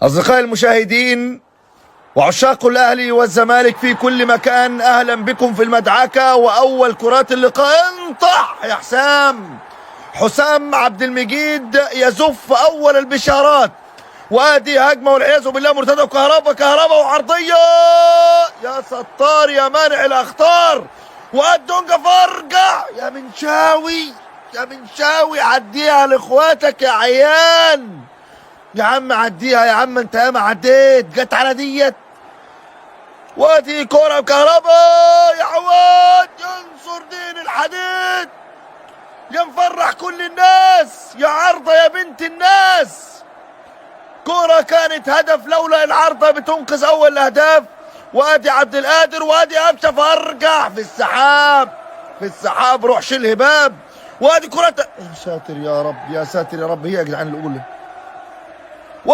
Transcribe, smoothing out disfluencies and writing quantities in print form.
أصدقائي المشاهدين وعشاق الأهلي والزمالك في كل مكان، أهلا بكم في المدعكة. وأول كرات اللقاء انطح يا حسام عبد المجيد يزف أول البشارات، وادي هجمة والعياذ بالله مرتدى وكهربا وعرضية. يا ستار يا مانع الأخطار، والدونجا فرجع يا منشاوي عديها لإخواتك يا عيان، يا عم عديها يا عم، انت ياما عديت، جت على ديت. وادي كرة كهربا يا عواد، ينصر دين الحديد، يا مفرح كل الناس، يا عارضة يا بنت الناس. كرة كانت هدف، لولا العارضة بتنقذ أول الأهداف. وادي عبد القادر، وادي قفشة فرجع في السحاب روح شيل هباب. وادي كرة، يا ساتر يا رب، يا ساتر يا رب، هي يا جدعان الأولى.